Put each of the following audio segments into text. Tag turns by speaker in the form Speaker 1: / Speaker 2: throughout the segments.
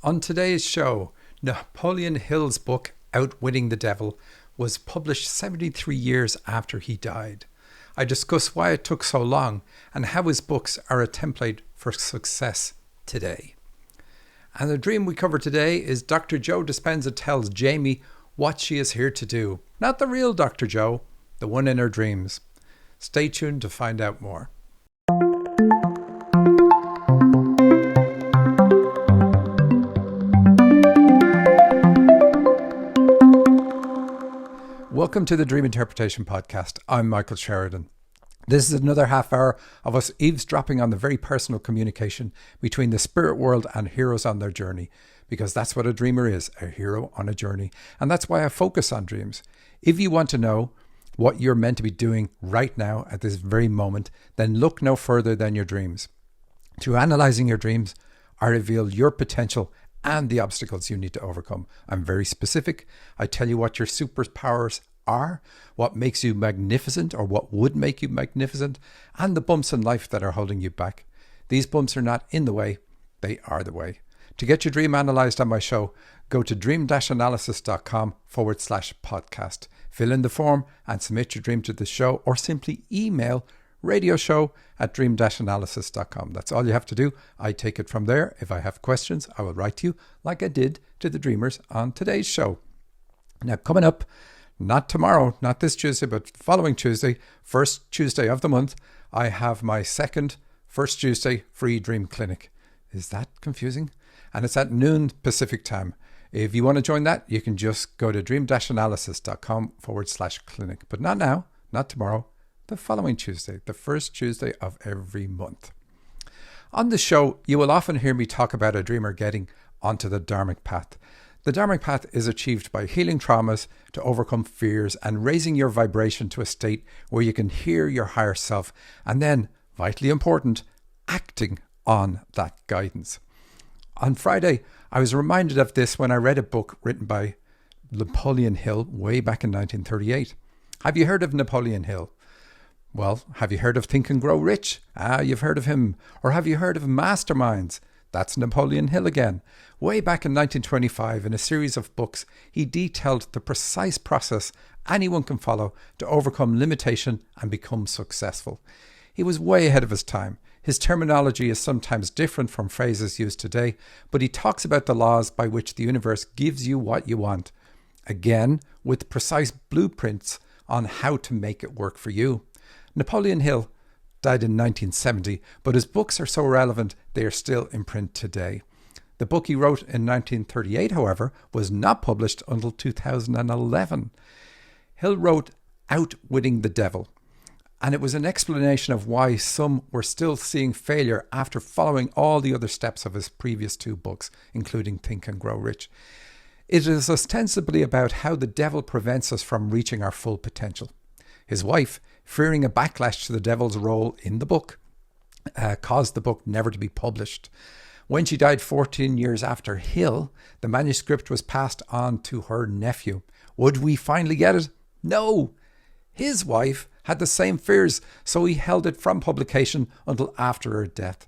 Speaker 1: On today's show, Napoleon Hill's book, Outwitting the Devil, was published 73 years after he died. I discuss why it took so long and how his books are a template for success today. And the dream we cover today is Dr. Joe Dispenza tells Jaime what she is here to do. Not the real Dr. Joe, the one in her dreams. Stay tuned to find out more. Welcome to the Dream Interpretation Podcast. I'm Michael Sheridan. This is another half hour of us eavesdropping on the very personal communication between the spirit world and heroes on their journey, because that's what a dreamer is, a hero on a journey. And that's why I focus on dreams. If you want to know what you're meant to be doing right now at this very moment, then look no further than your dreams. Through analysing your dreams, I reveal your potential and the obstacles you need to overcome. I'm very specific. I tell you what your superpowers are, what makes you magnificent or what would make you magnificent, and the bumps in life that are holding you back. These bumps are not in the way, they are the way. To get your dream analysed on my show, go to dream-analysis.com/podcast. Fill in the form and submit your dream to the show, or simply email radioshow@dream-analysis.com. That's all you have to do. I take it from there. If I have questions, I will write to you like I did to the dreamers on today's show. Now, coming up, not tomorrow, not this Tuesday, but following Tuesday, first Tuesday of the month, I have my second First Tuesday free dream clinic. Is that confusing? And it's at noon Pacific time. If you want to join that, you can just go to dream-analysis.com/clinic. But not now, not tomorrow, the following Tuesday, the first Tuesday of every month. On the show, you will often hear me talk about a dreamer getting onto the Dharmic path. The Dharmic path is achieved by healing traumas to overcome fears and raising your vibration to a state where you can hear your higher self and then, vitally important, acting on that guidance. On Friday, I was reminded of this when I read a book written by Napoleon Hill way back in 1938. Have you heard of Napoleon Hill? Well, have you heard of Think and Grow Rich? You've heard of him. Or have you heard of Masterminds? That's Napoleon Hill again. Way back in 1925, in a series of books, he detailed the precise process anyone can follow to overcome limitation and become successful. He was way ahead of his time. His terminology is sometimes different from phrases used today, but he talks about the laws by which the universe gives you what you want. Again, with precise blueprints on how to make it work for you. Napoleon Hill died in 1970, but his books are so relevant they are still in print today. The book he wrote in 1938, however, was not published until 2011. Hill wrote Outwitting the Devil, and it was an explanation of why some were still seeing failure after following all the other steps of his previous two books, including Think and Grow Rich. It is ostensibly about how the devil prevents us from reaching our full potential. His wife, fearing a backlash to the devil's role in the book, caused the book never to be published. When she died 14 years after Hill, the manuscript was passed on to her nephew. Would we finally get it? No! His wife had the same fears, so he held it from publication until after her death.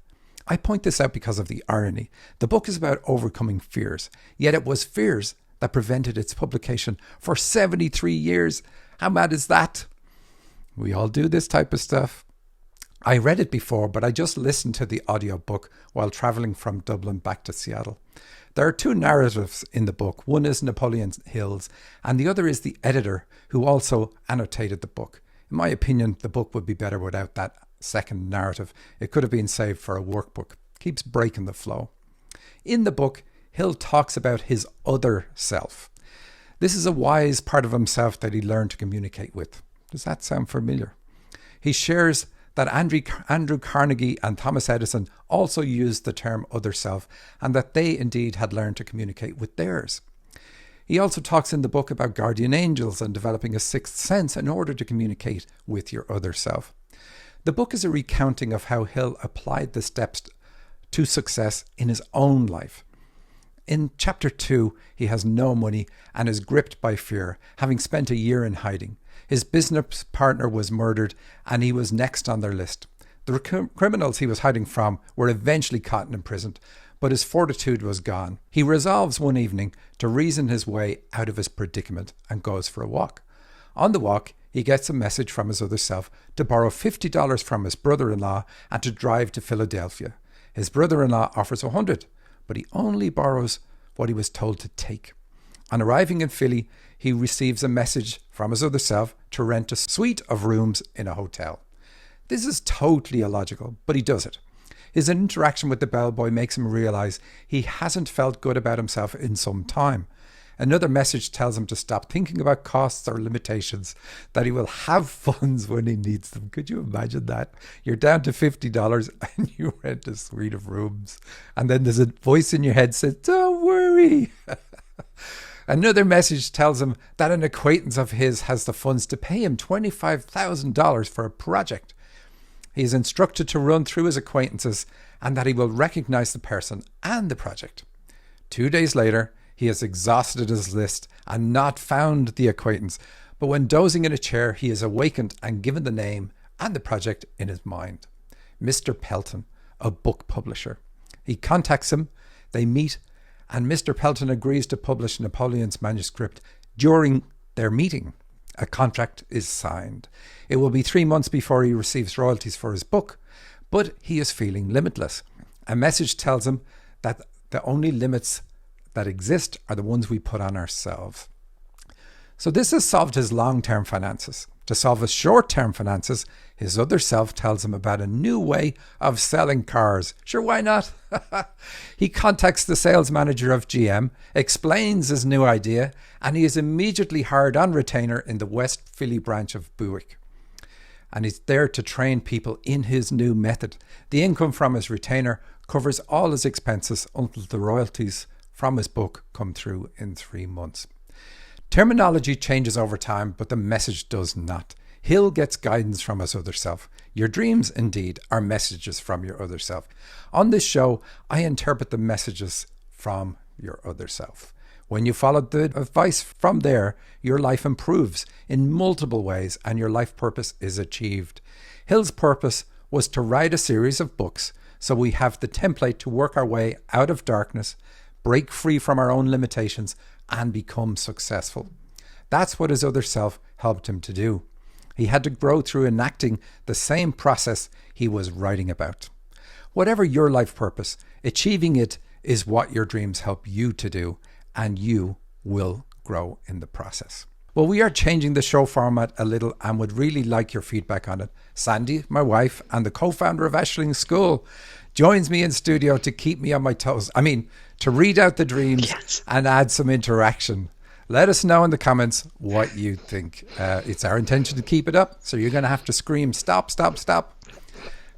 Speaker 1: I point this out because of the irony. The book is about overcoming fears, yet it was fears that prevented its publication for 73 years. How mad is that? We all do this type of stuff. I read it before, but I just listened to the audiobook while travelling from Dublin back to Seattle. There are two narratives in the book. One is Napoleon Hill's, and the other is the editor, who also annotated the book. In my opinion, the book would be better without that second narrative. It could have been saved for a workbook. Keeps breaking the flow. In the book, Hill talks about his other self. This is a wise part of himself that he learned to communicate with. Does that sound familiar? He shares that Andrew Carnegie and Thomas Edison also used the term other self, and that they indeed had learned to communicate with theirs. He also talks in the book about guardian angels and developing a sixth sense in order to communicate with your other self. The book is a recounting of how Hill applied the steps to success in his own life. In chapter 2, he has no money and is gripped by fear, having spent a year in hiding. His business partner was murdered and he was next on their list. The criminals he was hiding from were eventually caught and imprisoned, but his fortitude was gone. He resolves one evening to reason his way out of his predicament and goes for a walk. On the walk, he gets a message from his other self to borrow $50 from his brother-in-law and to drive to Philadelphia. His brother-in-law offers $100, but he only borrows what he was told to take. On arriving in Philly, he receives a message from his other self to rent a suite of rooms in a hotel. This is totally illogical, but he does it. His interaction with the bellboy makes him realize he hasn't felt good about himself in some time. Another message tells him to stop thinking about costs or limitations, that he will have funds when he needs them. Could you imagine that? You're down to $50 and you rent a suite of rooms. And then there's a voice in your head says, don't worry. Another message tells him that an acquaintance of his has the funds to pay him $25,000 for a project. He is instructed to run through his acquaintances and that he will recognize the person and the project. 2 days later, he has exhausted his list and not found the acquaintance, but when dozing in a chair, he is awakened and given the name and the project in his mind. Mr. Pelton, a book publisher. He contacts him, they meet, and Mr. Pelton agrees to publish Napoleon's manuscript during their meeting. A contract is signed. It will be 3 months before he receives royalties for his book, but he is feeling limitless. A message tells him that the only limits that exist are the ones we put on ourselves. So this has solved his long-term finances. To solve his short-term finances, his other self tells him about a new way of selling cars. Sure, why not? He contacts the sales manager of GM, explains his new idea, and he is immediately hired on retainer in the West Philly branch of Buick. And he's there to train people in his new method. The income from his retainer covers all his expenses until the royalties from his book come through in 3 months. Terminology changes over time, but the message does not. Hill gets guidance from his other self. Your dreams, indeed, are messages from your other self. On this show, I interpret the messages from your other self. When you follow the advice from there, your life improves in multiple ways and your life purpose is achieved. Hill's purpose was to write a series of books so we have the template to work our way out of darkness, break free from our own limitations, and become successful. That's what his other self helped him to do. He had to grow through enacting the same process he was writing about. Whatever your life purpose, achieving it is what your dreams help you to do, and you will grow in the process. Well, we are changing the show format a little and would really like your feedback on it. Sandy, my wife, and the co-founder of Ashling School, joins me in studio to keep me on my toes. To read out the dreams and add some interaction. Let us know in the comments what you think. It's our intention to keep it up, so you're going to have to scream, stop, stop, stop.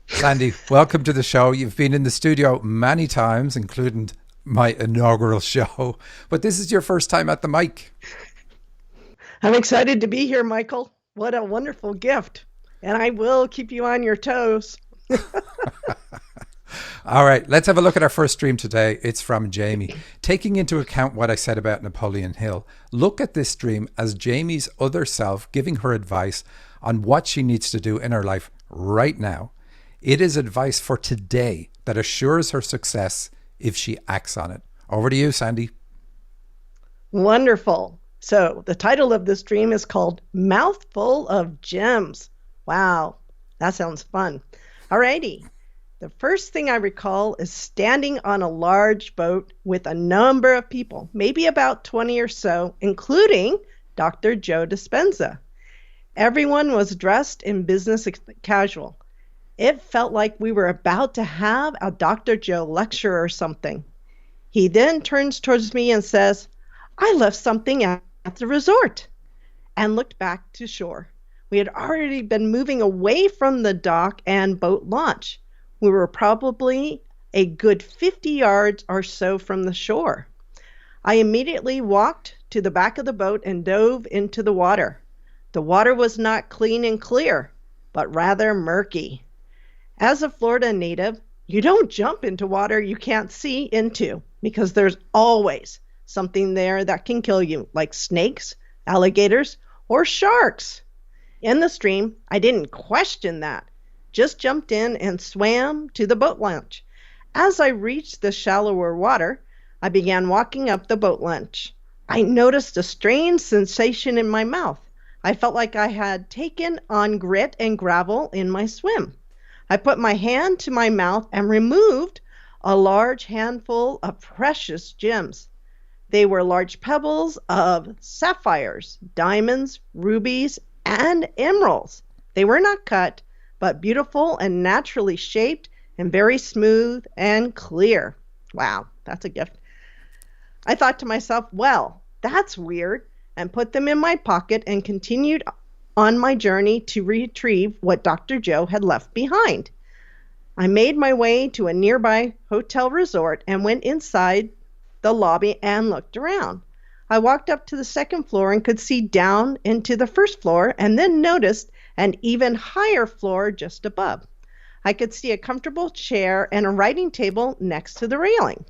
Speaker 1: Sandy, welcome to the show. You've been in the studio many times, including my inaugural show, but this is your first time at the mic.
Speaker 2: I'm excited to be here, Michael. What a wonderful gift. And I will keep you on your toes.
Speaker 1: All right, let's have a look at our first dream today. It's from Jaime. Taking into account what I said about Napoleon Hill, look at this dream as Jaime's other self giving her advice on what she needs to do in her life right now. It is advice for today that assures her success if she acts on it. Over to you, Sandy.
Speaker 2: Wonderful. So the title of this dream is called Mouthful of Gems. Wow, that sounds fun. All righty. The first thing I recall is standing on a large boat with a number of people, maybe about 20 or so, including Dr. Joe Dispenza. Everyone was dressed in business casual. It felt like we were about to have a Dr. Joe lecture or something. He then turns towards me and says, "I left something at the resort," and looked back to shore. We had already been moving away from the dock and boat launch. We were probably a good 50 yards or so from the shore. I immediately walked to the back of the boat and dove into the water. The water was not clean and clear, but rather murky. As a Florida native, you don't jump into water you can't see into because there's always something there that can kill you, like snakes, alligators, or sharks. In the stream, I didn't question that. Just jumped in and swam to the boat launch. As I reached the shallower water, I began walking up the boat launch. I noticed a strange sensation in my mouth. I felt like I had taken on grit and gravel in my swim. I put my hand to my mouth and removed a large handful of precious gems. They were large pebbles of sapphires, diamonds, rubies, and emeralds. They were not cut, but beautiful and naturally shaped and very smooth and clear. Wow, that's a gift. I thought to myself, well, that's weird, and put them in my pocket and continued on my journey to retrieve what Dr. Joe had left behind. I made my way to a nearby hotel resort and went inside the lobby and looked around. I walked up to the second floor and could see down into the first floor and then noticed an even higher floor just above. I could see a comfortable chair and a writing table next to the railing.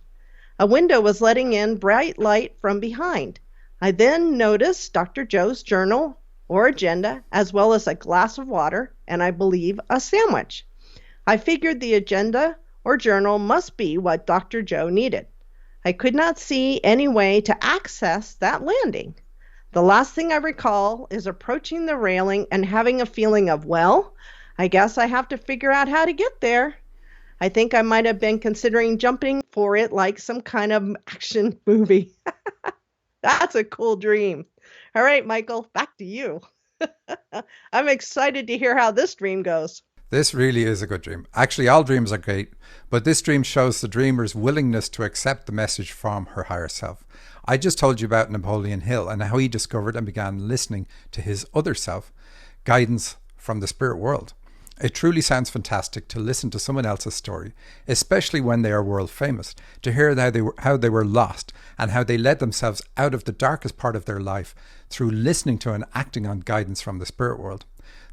Speaker 2: A window was letting in bright light from behind. I then noticed Dr. Joe's journal or agenda, as well as a glass of water and I believe a sandwich. I figured the agenda or journal must be what Dr. Joe needed. I could not see any way to access that landing. The last thing I recall is approaching the railing and having a feeling of, well, I guess I have to figure out how to get there. I think I might have been considering jumping for it like some kind of action movie. That's a cool dream. All right, Michael, back to you. I'm excited to hear how this dream goes.
Speaker 1: This really is a good dream. Actually, all dreams are great, but this dream shows the dreamer's willingness to accept the message from her higher self. I just told you about Napoleon Hill and how he discovered and began listening to his other self, guidance from the spirit world. It truly sounds fantastic to listen to someone else's story, especially when they are world famous, to hear how they were lost and how they led themselves out of the darkest part of their life through listening to and acting on guidance from the spirit world.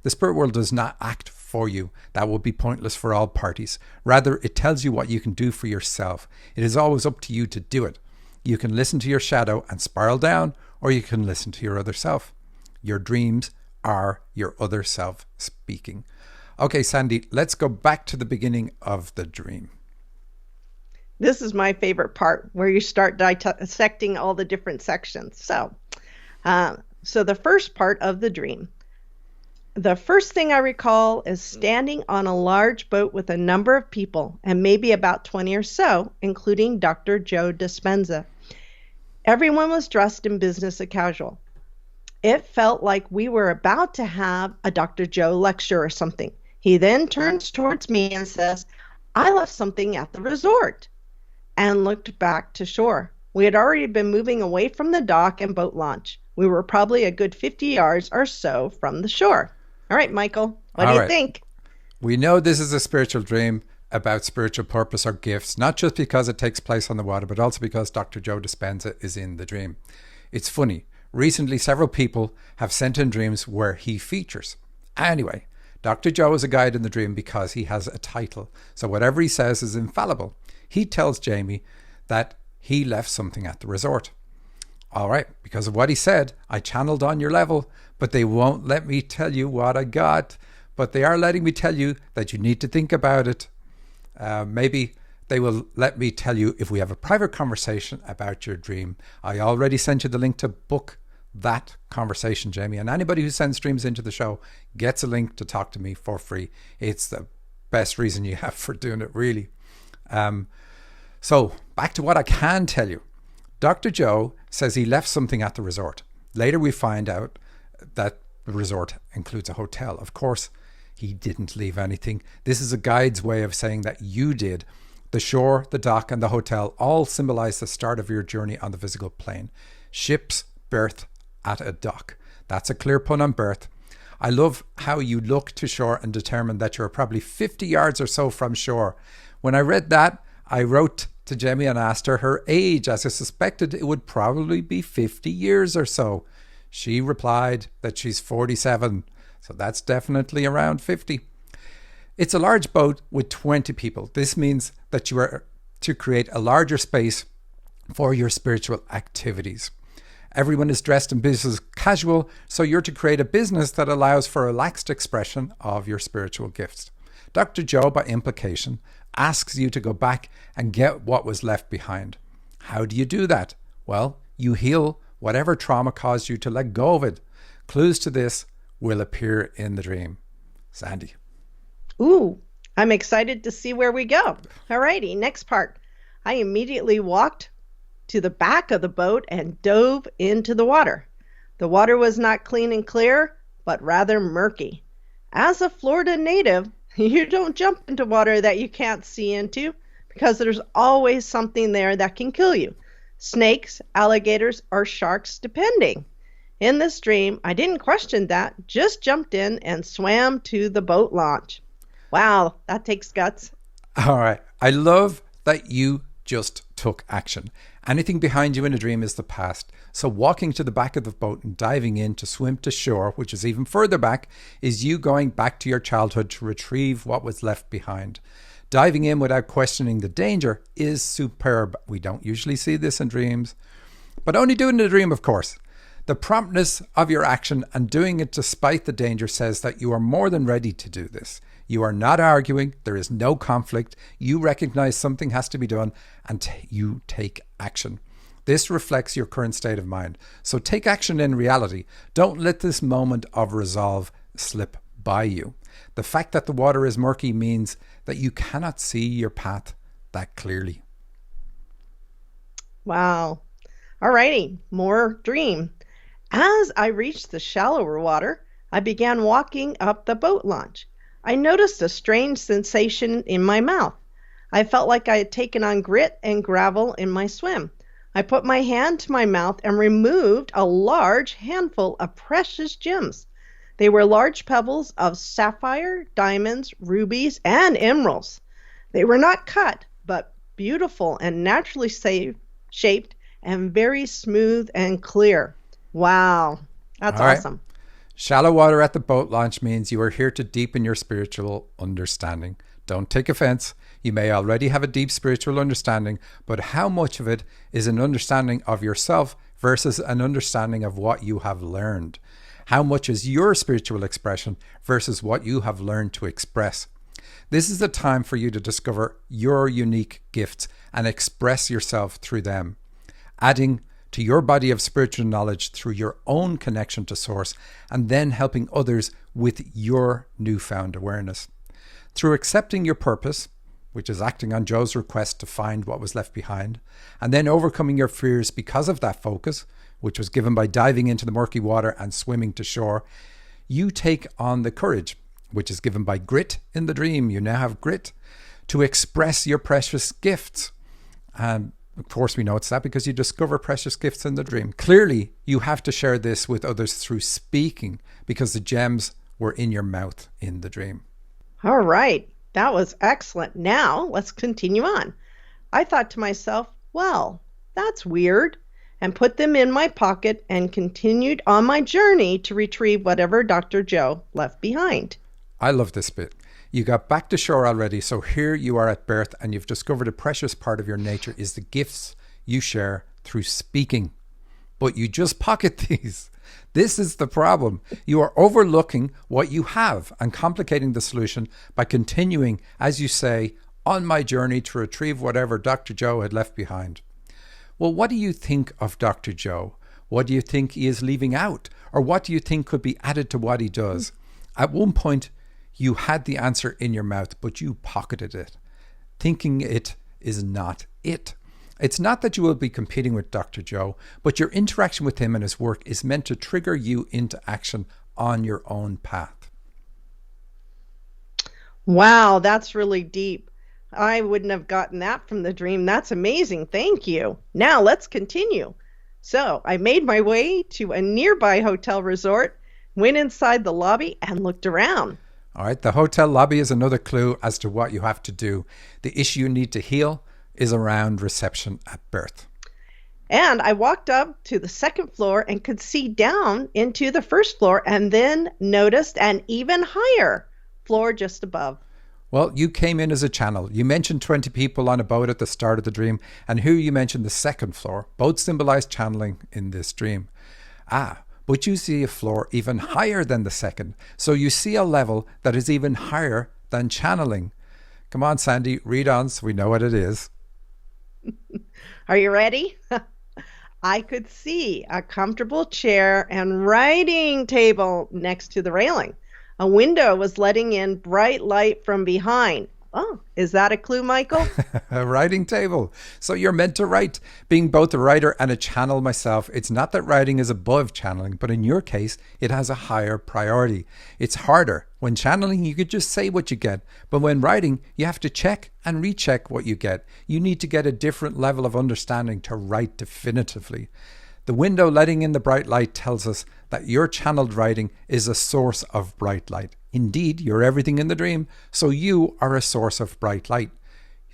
Speaker 1: The spirit world does not act for you. That would be pointless for all parties. Rather, it tells you what you can do for yourself. It is always up to you to do it. You can listen to your shadow and spiral down, or you can listen to your other self. Your dreams are your other self speaking. Okay, Sandy, let's go back to the beginning of the dream.
Speaker 2: This is my favorite part, where you start dissecting all the different sections. So the first part of the dream. The first thing I recall is standing on a large boat with a number of people, and maybe about 20 or so, including Dr. Joe Dispenza. Everyone was dressed in business as casual. It felt like we were about to have a Dr. Joe lecture or something. He then turns towards me and says, I left something at the resort, and looked back to shore. We had already been moving away from the dock and boat launch. We were probably a good 50 yards or so from the shore. All right, Michael, what do you think?
Speaker 1: We know this is a spiritual dream about spiritual purpose or gifts, not just because it takes place on the water, but also because Dr. Joe Dispenza is in the dream. It's funny. Recently, several people have sent in dreams where he features. Anyway, Dr. Joe is a guide in the dream because he has a title. So whatever he says is infallible. He tells Jaime that he left something at the resort. All right, because of what he said, I channeled on your level, but they won't let me tell you what I got. But they are letting me tell you that you need to think about it. Maybe they will let me tell you if we have a private conversation about your dream. I already sent you the link to book that conversation, Jaime. And anybody who sends dreams into the show gets a link to talk to me for free. It's the best reason you have for doing it, really. So back to what I can tell you. Dr. Joe says he left something at the resort. Later we find out that the resort includes a hotel. Of course, he didn't leave anything. This is a guide's way of saying that you did. The shore, the dock, and the hotel all symbolize the start of your journey on the physical plane. Ship's berth at a dock. That's a clear pun on birth. I love how you look to shore and determine that you're probably 50 yards or so from shore. When I read that, I wrote to Jaime and asked her age, as I suspected it would probably be 50 years or so. She replied that she's 47, so that's definitely around 50. It's a large boat with 20 people. This means that you are to create a larger space for your spiritual activities. Everyone is dressed in business casual, so you're to create a business that allows for relaxed expression of your spiritual gifts. Dr. Joe, by implication, asks you to go back and get what was left behind. How do you do that? Well, you heal whatever trauma caused you to let go of it. Clues to this will appear in the dream. Sandy.
Speaker 2: Ooh, I'm excited to see where we go. Alrighty, next part. I immediately walked to the back of the boat and dove into the water. The water was not clean and clear, but rather murky. As a Florida native, you don't jump into water that you can't see into because there's always something there that can kill you. Snakes, alligators, or sharks, depending. In this dream, I didn't question that, just jumped in and swam to the boat launch. Wow, that takes guts.
Speaker 1: All right. I love that you just took action. Anything behind you in a dream is the past. So walking to the back of the boat and diving in to swim to shore, which is even further back, is you going back to your childhood to retrieve what was left behind. Diving in without questioning the danger is superb. We don't usually see this in dreams, but only do it in a dream, of course. The promptness of your action and doing it despite the danger says that you are more than ready to do this. You are not arguing. There is no conflict. You recognize something has to be done and you take action. This reflects your current state of mind. So take action in reality. Don't let this moment of resolve slip by you. The fact that the water is murky means that you cannot see your path that clearly.
Speaker 2: Wow. Alrighty, more dream. As I reached the shallower water, I began walking up the boat launch. I noticed a strange sensation in my mouth. I felt like I had taken on grit and gravel in my swim. I put my hand to my mouth and removed a large handful of precious gems. They were large pebbles of sapphire, diamonds, rubies, and emeralds. They were not cut, but beautiful and naturally shaped and very smooth and clear. Wow, that's awesome.
Speaker 1: Shallow water at the boat launch means you are here to deepen your spiritual understanding. Don't take offense. You may already have a deep spiritual understanding, but how much of it is an understanding of yourself versus an understanding of what you have learned? How much is your spiritual expression versus what you have learned to express? This is the time for you to discover your unique gifts and express yourself through them, adding to your body of spiritual knowledge through your own connection to Source, and then helping others with your newfound awareness. Through accepting your purpose, which is acting on Joe's request to find what was left behind, and then overcoming your fears because of that focus, which was given by diving into the murky water and swimming to shore, you take on the courage, which is given by grit in the dream. You now have grit to express your precious gifts. And of course, we know it's that because you discover precious gifts in the dream. Clearly, you have to share this with others through speaking because the gems were in your mouth in the dream.
Speaker 2: All right, that was excellent. Now, let's continue on. I thought to myself, well, that's weird, and put them in my pocket and continued on my journey to retrieve whatever Dr. Joe left behind.
Speaker 1: I love this bit. You got back to shore already, so here you are at birth and you've discovered a precious part of your nature is the gifts you share through speaking. But you just pocket these. This is the problem. You are overlooking what you have and complicating the solution by continuing, as you say, on my journey to retrieve whatever Dr. Joe had left behind. Well, what do you think of Dr. Joe? What do you think he is leaving out? Or what do you think could be added to what he does? At one point, you had the answer in your mouth, but you pocketed it. Thinking it is not it. It's not that you will be competing with Dr. Joe, but your interaction with him and his work is meant to trigger you into action on your own path.
Speaker 2: Wow, that's really deep. I wouldn't have gotten that from the dream. That's amazing. Thank you. Now let's continue. So I made my way to a nearby hotel resort, went inside the lobby and looked around.
Speaker 1: All right, the hotel lobby is another clue as to what you have to do. The issue you need to heal is around reception at birth.
Speaker 2: And I walked up to the second floor and could see down into the first floor and then noticed an even higher floor just above.
Speaker 1: Well, you came in as a channel. You mentioned 20 people on a boat at the start of the dream, and here you mentioned the second floor. Both symbolize channeling in this dream. But you see a floor even higher than the second. So you see a level that is even higher than channeling. Come on, Sandy, read on so we know what it is.
Speaker 2: Are you ready? I could see a comfortable chair and writing table next to the railing. A window was letting in bright light from behind. Oh, is that a clue, Michael?
Speaker 1: A writing table. So you're meant to write. Being both a writer and a channel myself, it's not that writing is above channeling, but in your case, it has a higher priority. It's harder. When channeling, you could just say what you get. But when writing, you have to check and recheck what you get. You need to get a different level of understanding to write definitively. The window letting in the bright light tells us that your channeled writing is a source of bright light. Indeed, you're everything in the dream, so you are a source of bright light.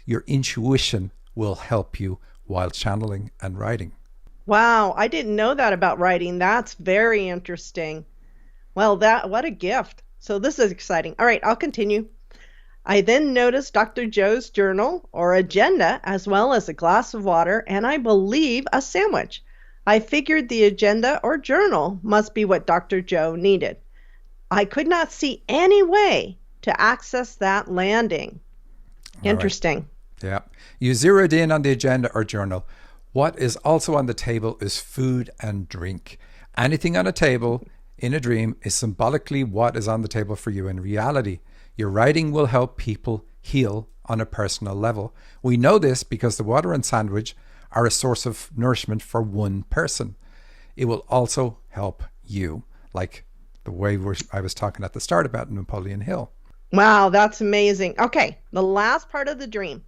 Speaker 1: Your intuition will help you while channeling and writing.
Speaker 2: Wow, I didn't know that about writing. That's very interesting. Well, what a gift. So this is exciting. All right, I'll continue. I then noticed Dr. Joe's journal or agenda, as well as a glass of water, and I believe a sandwich. I figured the agenda or journal must be what Dr. Joe needed. I could not see any way to access that landing. Interesting.
Speaker 1: Right. Yeah. You zeroed in on the agenda or journal. What is also on the table is food and drink. Anything on a table in a dream is symbolically what is on the table for you in reality. Your writing will help people heal on a personal level. We know this because the water and sandwich are a source of nourishment for one person. It will also help you, like the way I was talking at the start about Napoleon Hill.
Speaker 2: Wow, that's amazing. Okay, the last part of the dream.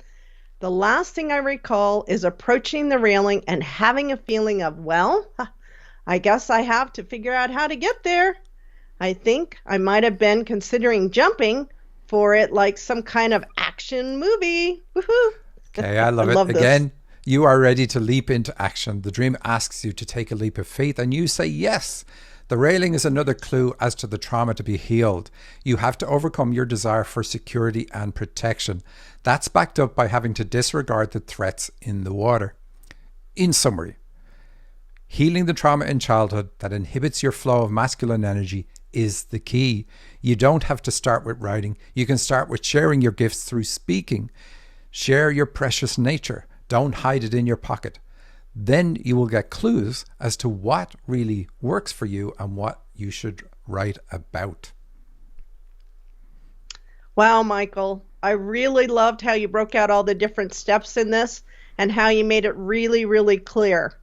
Speaker 2: The last thing I recall is approaching the railing and having a feeling of, well, I guess I have to figure out how to get there. I think I might have been considering jumping for it like some kind of action movie. Woohoo!
Speaker 1: Okay, I love it. Again, you are ready to leap into action. The dream asks you to take a leap of faith and you say yes. The railing is another clue as to the trauma to be healed. You have to overcome your desire for security and protection. That's backed up by having to disregard the threats in the water. In summary, healing the trauma in childhood that inhibits your flow of masculine energy is the key. You don't have to start with writing. You can start with sharing your gifts through speaking. Share your precious nature. Don't hide it in your pocket. Then you will get clues as to what really works for you and what you should write about.
Speaker 2: Wow, Michael, I really loved how you broke out all the different steps in this and how you made it really, really clear.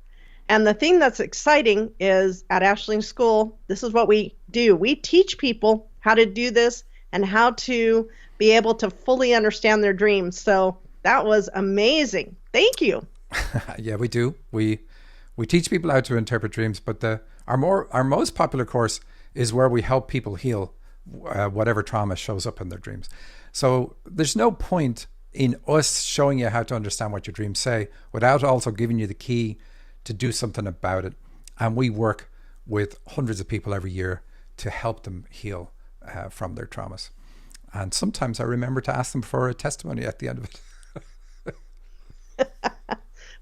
Speaker 2: And the thing that's exciting is at Ashling School, this is what we do. We teach people how to do this and how to be able to fully understand their dreams. So that was amazing. Thank you.
Speaker 1: Yeah, we do. We teach people how to interpret dreams, but our most popular course is where we help people heal whatever trauma shows up in their dreams. So there's no point in us showing you how to understand what your dreams say without also giving you the key to do something about it. And we work with hundreds of people every year to help them heal from their traumas. And sometimes I remember to ask them for a testimony at the end of it.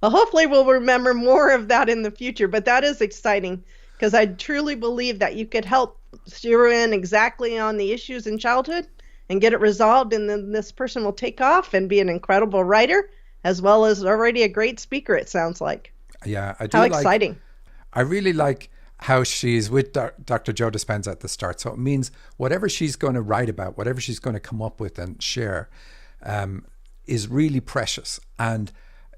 Speaker 2: Well, hopefully we'll remember more of that in the future, but that is exciting because I truly believe that you could help zero in exactly on the issues in childhood and get it resolved, and then this person will take off and be an incredible writer as well as already a great speaker, it sounds like.
Speaker 1: Yeah, I do.
Speaker 2: How exciting.
Speaker 1: I really like how she's with Dr. Joe Dispenza at the start. So it means whatever she's going to write about, whatever she's going to come up with and share is really precious and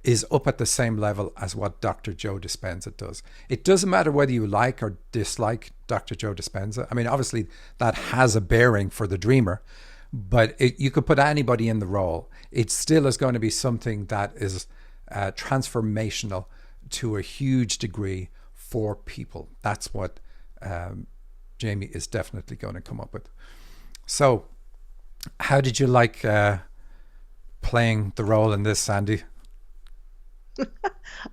Speaker 1: is up at the same level as what Dr. Joe Dispenza does. It doesn't matter whether you like or dislike Dr. Joe Dispenza. I mean, obviously that has a bearing for the dreamer, but you could put anybody in the role. It still is going to be something that is transformational to a huge degree for people. That's what Jaime is definitely going to come up with. So how did you like playing the role in this, Sandy?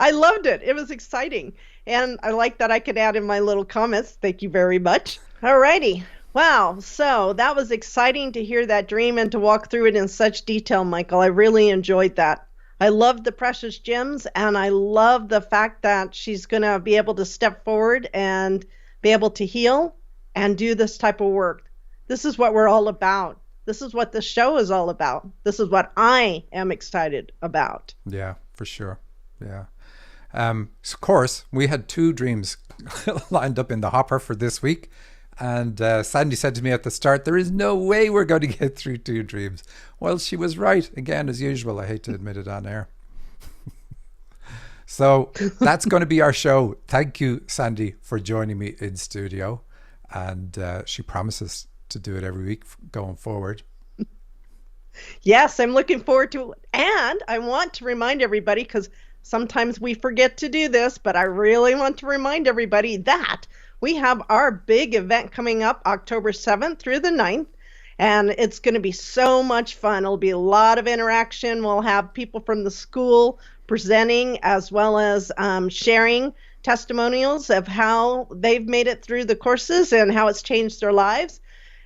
Speaker 2: I loved it. It was exciting. And I like that I could add in my little comments. Thank you very much. Alrighty. Wow. So that was exciting to hear that dream and to walk through it in such detail, Michael. I really enjoyed that. I love the precious gems, and I love the fact that she's going to be able to step forward and be able to heal and do this type of work. This is what we're all about. This is what the show is all about. This is what I am excited about.
Speaker 1: Yeah, for sure. Yeah. So of course, we had 2 dreams lined up in the hopper for this week. And Sandy said to me at the start, there is no way we're going to get through 2 dreams. Well, she was right. Again, as usual, I hate to admit it on air. So that's going to be our show. Thank you, Sandy, for joining me in studio. And she promises to do it every week going forward.
Speaker 2: Yes, I'm looking forward to it. And I want to remind everybody, because sometimes we forget to do this, but I really want to remind everybody that we have our big event coming up October 7th through the 9th. And it's going to be so much fun. It'll be a lot of interaction. We'll have people from the school presenting, as well as sharing testimonials of how they've made it through the courses and how it's changed their lives.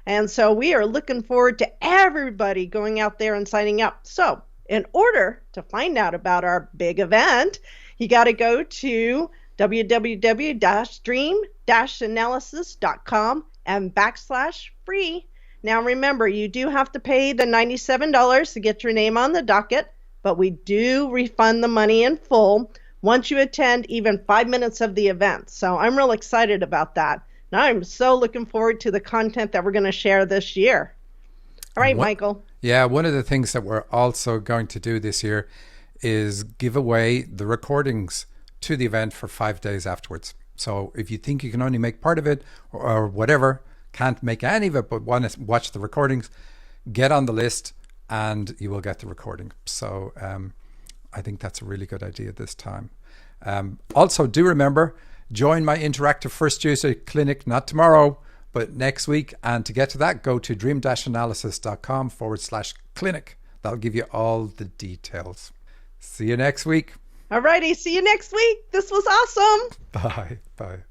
Speaker 2: And so we are looking forward to everybody going out there and signing up. So in order to find out about our big event, you got to go to www.dream-analysis.com and /free. Now remember, you do have to pay the $97 to get your name on the docket, but we do refund the money in full once you attend even 5 minutes of the event. So I'm real excited about that. Now I'm so looking forward to the content that we're going to share this year. All right, Michael.
Speaker 1: Yeah, one of the things that we're also going to do this year is give away the recordings to the event for 5 days afterwards. So if you think you can only make part of it or whatever, can't make any of it, but want to watch the recordings, get on the list and you will get the recording. So I think that's a really good idea this time. Also, do remember, join my interactive First Tuesday clinic, not tomorrow, but next week. And to get to that, go to dream-analysis.com /clinic. That'll give you all the details. See you next week.
Speaker 2: All righty. See you next week. This was awesome.
Speaker 1: Bye. Bye.